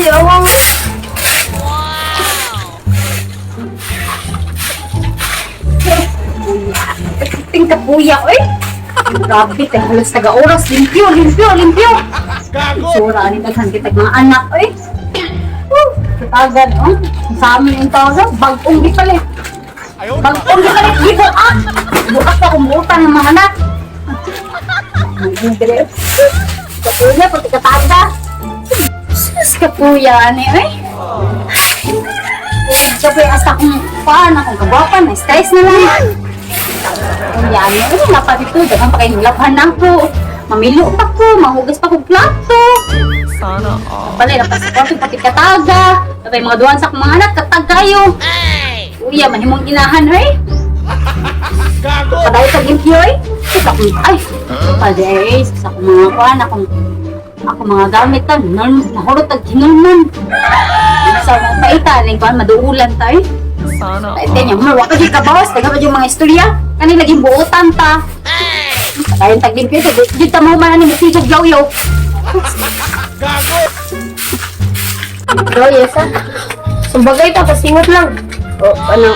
di awang. Tingka puya, oy. Grabe, tayo halos taga-oras. Limpyo, limpyo, limpyo. Sura, ni daghan kita mga anak, oy. Katagan, oh. Sa amin yung tawag, bagong di palit. Bagong di palit, di ko, ah. Bukas na kumutan ng mga anak. Kapuya, pati kataga. Sus, kapuya, ani, oy. Sabi, hasta kung paan, akong kabapan, na-stress na lang. Yan, ano na pa dito, dagang pa kayong labhanan ko. Mamilo pa ko, mahugas pa ko plato. Sana Palay, napasipon ko pati kataga. Tapos mga duwan sa mga anak, katagayo. Uya, manimong inahan, eh. Padayo sa limpyo, eh. Ay, paday, sa akong mga kuhan, ako mga gamit, nahulot ang kinulman. Sa mga paitan, yung kuhan, maduulan tayo. Sana Kaya niya, wala ka di kabawas, taga ba yung mga istorya? Kanina laging buutan ta. Kayong taglimpyo, dito ta mo man ang masigog yaw-yaw. Oh, yes, ah. Sumbagay ta, pasingot lang. O, ano?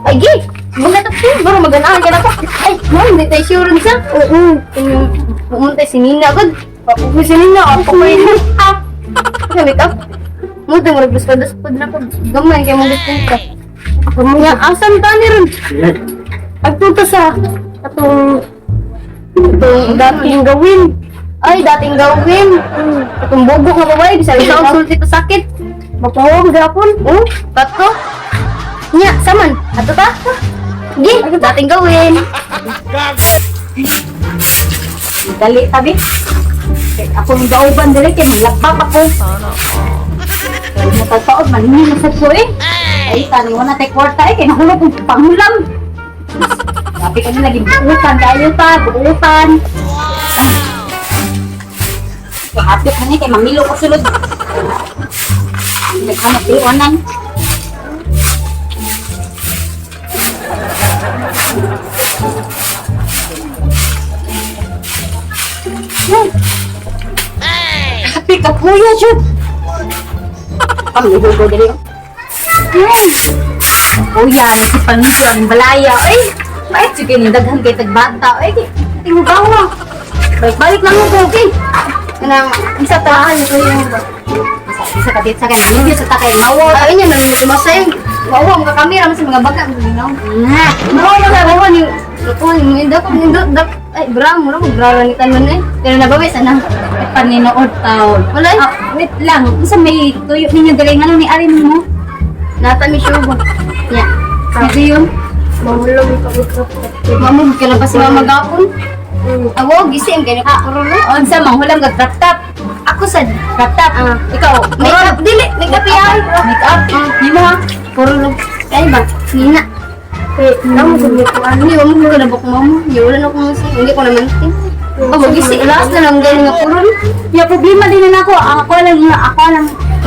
Ay, gi! Mga tapos, baro maganahan ka na pa. Ay, mo, hindi tayo sure sa. Oo, pumunta si Nina agad. Papupo si Nina, ako pa rin. Make up. Mo, tayo mo nagluspad-luspad na pa. Gamay, kaya mo gusto ka. Ako mo nga, asan ta ni ron? Agtuta sa atong dating gawin. Ay, dating gawin. Atong bobo nga babae, bisa rin ang sulti pa sakit. Mapahawag gapon. Oh, kato. Nya, saman. Ato ta? Gi, dating gawin. Dali, tabi. Ako yung gauban dali, kaya maglakbak ako. Kaya matataod, maningin na sa ko eh. Ay, tanong mo na tayo kwarta eh, kaya nahulog kong pangulam. Sabi ko na naging buutan, kayo pa, buutan. Kaya hapit na niya, kaya mamilo ko sulod. Naghanap iwanan. Happy ka puya, Jud. Kami ko dali. Kuya, nasipan mo siya ng balaya. Ay, bakit sige ni daghan kay tagbata. Ay, tingog gawa. Balik lang mo, okay? Kanang isa tahan ko yung isa kadit sa kanya. Hindi sa takay mawa. Ay, niya, nang lumasay. Wawa, mga kamera, mas mga baga. Mawa na, wawa ni... Ito, ay, brang mo na, magraranitan man eh. Pero nabawis, ano? Paninood taon. Wala eh. Wait lang, isa may tuyo ninyo galing ano ni Arin mo? Nata mi syubo. Nya. Sabi yun? Mahulog ito ito. Mamug ka na pa si Mama Gapon? Awo, gising kaya nakakuro no? O, sa manghulam ka crop top. Ako sad. Crop top. Ikaw, Makeup, dili. Makeup yan. Make up. Di mo ha? Puro lang. Ay ba? Nina. Eh, naman kung may kuhan. Hindi, wala mo na buk mo. Wala na akong masing. Hindi ko naman tin. Oh, magising. Last na lang galing nga puro. Yung problema din na ako. Ako lang.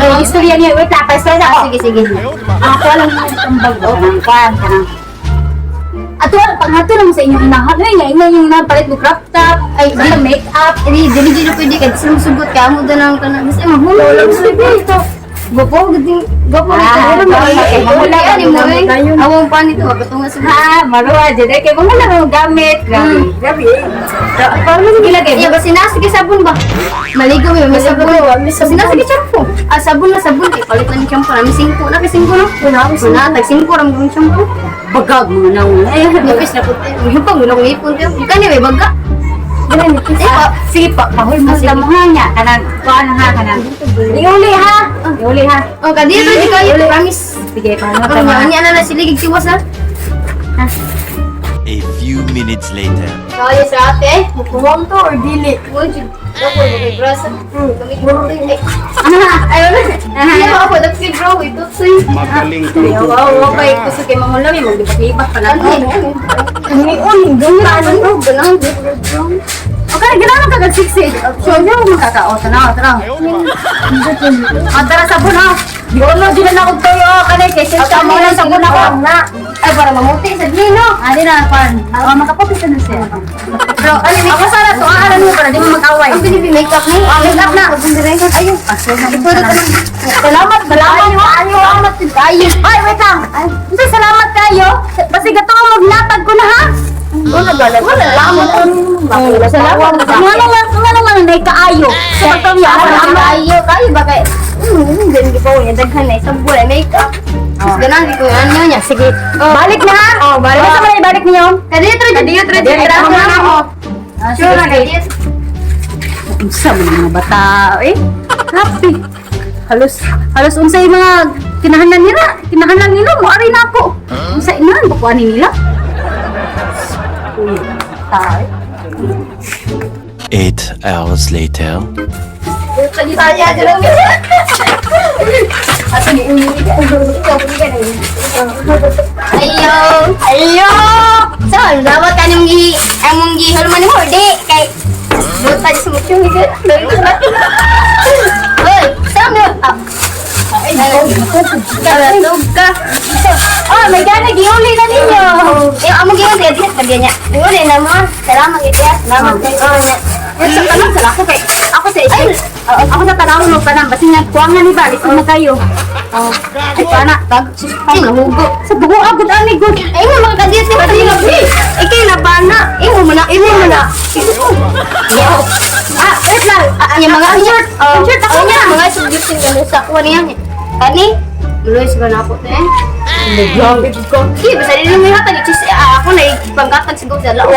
Ang istorya niya. Wait lang, pa-stress ako. Sige, sige. Ako lang yung tambag. O, kanang. Ato, pag nato lang sa inyong inahan. Ay, nga, ina yung napalit mo crop top. Ay, make up. Dili pwede ka. Sinusugot ka mo doon ang kanang. Basta mahulog. Ito. Gopo, gopo Ah, ito. wala ka ni mo eh. Awang pa nito. Katunga sa Ha, maruha dyan. Kaya mga lang gamit. Grabe. Grabe. Parang mo ilagay. Eh, basta sinasige sabon ba? Maligo may sabon. Sinasige shampoo. Ah, sabon na sabon. Palit na ni shampoo. Nami 5 na. Kasi 5 no? Wala. Tag 5 ram yung shampoo. Bagag mo na una. Ay, nipis na po. Yung pang gulong ipon tayo. Ika niya may baga. Ganun, sige pa, pahul mo sila mo ha niya. Kanang, kuhaan ha, kanang. Iuli ha. Iuli ha. O, kadito di kayo. Promise. Sige, paano Pero niya na siligig siwas na. A few minutes later. Kaya sa ate, mukuwang to or dili? Uy, ako, magkagrasa. Kamit mo rin. Ayaw na. Ayaw ako, that's it bro. Ito sa'yo. Magaling ka. Wow, okay. Gusto kayo mamulam, mag-libat-libat pa lang. Ngayon, ganun. Ganun. Okay, gano'n ka kag-siksig. So, hindi ako makakao. Tanaw, tanaw. Tara sabon ha. Yolo, di na ako tayo. Kanay, kasi sa mo lang sabon ako. Ay, para mamuti sa dino. Adi na, pan. Makapokus na siya. Pero, ano, Ako sana to, aaral mo para di mo mag-away. ang pinipi-makeup mo. Makeup na. Ayun. Salamat, salamat kayo. Ay, wait lang. Kasi salamat kayo. Basta gato ang maglatag ko na ha. Wala lamang. Salamat. Nga lang na kaayo. Sa pagpamya. Kayo ba kay? Hindi ko yung daghan na isang buwan makeup. Ganun, di ko ano niya. Sige. Balik na ha. Oh, balik. Basta mo na ibalik niyo. Kadiyot. Sure na kayo. Unsa man mga bata eh. Happy. Halos unsa yung mga kinahanglan nila mo ari na ako. Unsa inan ba kuan nila? Uy, tay. 8 hours later. Kaya dyan lang Ato ni Uli. Ayo. So, dapat ka nang among gihulman mo, di. Kay, doon tayo sa mutyong higit. Hoy, saan mo? Ay, nalatog ka. Oh, may gana giuli na ninyo. Yung among gihon, kaya dihat ka niya. Yung na mo, salamat itiya. Salamat kayo. Sa tanong sa ako kay ako sa isip. Ako sa tanong mo pa nang basi nagkuangan ni Balis mo kayo. Oh, ay pana tag Ay, nahugo. sa bugo agud ani gud. Ay, mo mga kadiyas ni Padilla. Ikay na bana. Imo mo na. Ah, wait lang. Yung mga shirt. Shirt ako niya. niya. Mga suggestion niya sa kuha niya. Kani? Luis ba na ako eh? Grabe ko. Sige, basta rin mo hatag. Ako na ipangkatag siguro sa laot.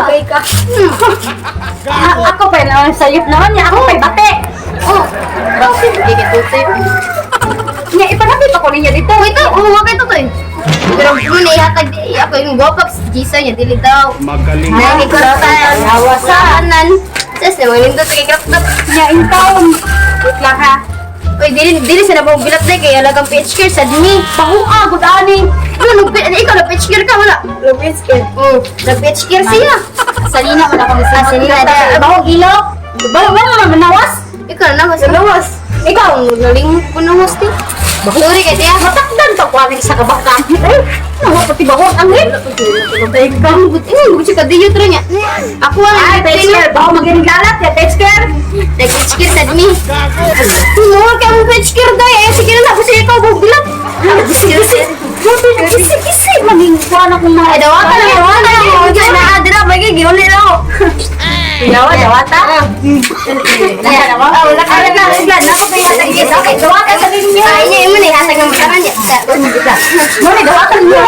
Okay ka. Ako pa naman sayop naman niya. Ako pa bate. Oh, bakit? Hindi ka tutoy. Niya ipanapit ako niya dito. Wait, umuha kayo tutoy. Pero mo na ihatag. Ako yung gopak si Gisa niya. Dili daw. Magaling. Ay, Nawasanan. Tapos naman yung tutoy kay Kraptap. Niya in town. Wait lang ha. Uy, dili sa nabong bilat na kaya lagang PH care sa dini. Pahuha gud ani. Ano, ikaw na PH care ka, wala? Lubis ka. Nag-PH care siya. Salina man ako Ah, salina na. Bahong ilok. Wala man manawas. Ikaw na, mas lawas. Ikaw, naling ko na hosti. Sorry kay tiya. Matakdan pa ko ani sa kabaka. Eh, nawa pati bahong angin. Ikaw, buti siya kadiyot rin niya. Ako ang Ay, page care. Bahong magining lalat ya page care. nag-PH care sa dini. Tumuha ka mo PH care daw. Eh, sige na, kasi ikaw bugbilat. Kisi maging kuan akong mga Ay, dawata na. Diyos na, adira, bagay, giuli na ako. dawata. Wala ka na, islan. Ako pa yung hatag yun. Okay, dawata sa ninyo. Ay, niya, yung muna, hatag ng mataran niya. Mo ni dawata niyo.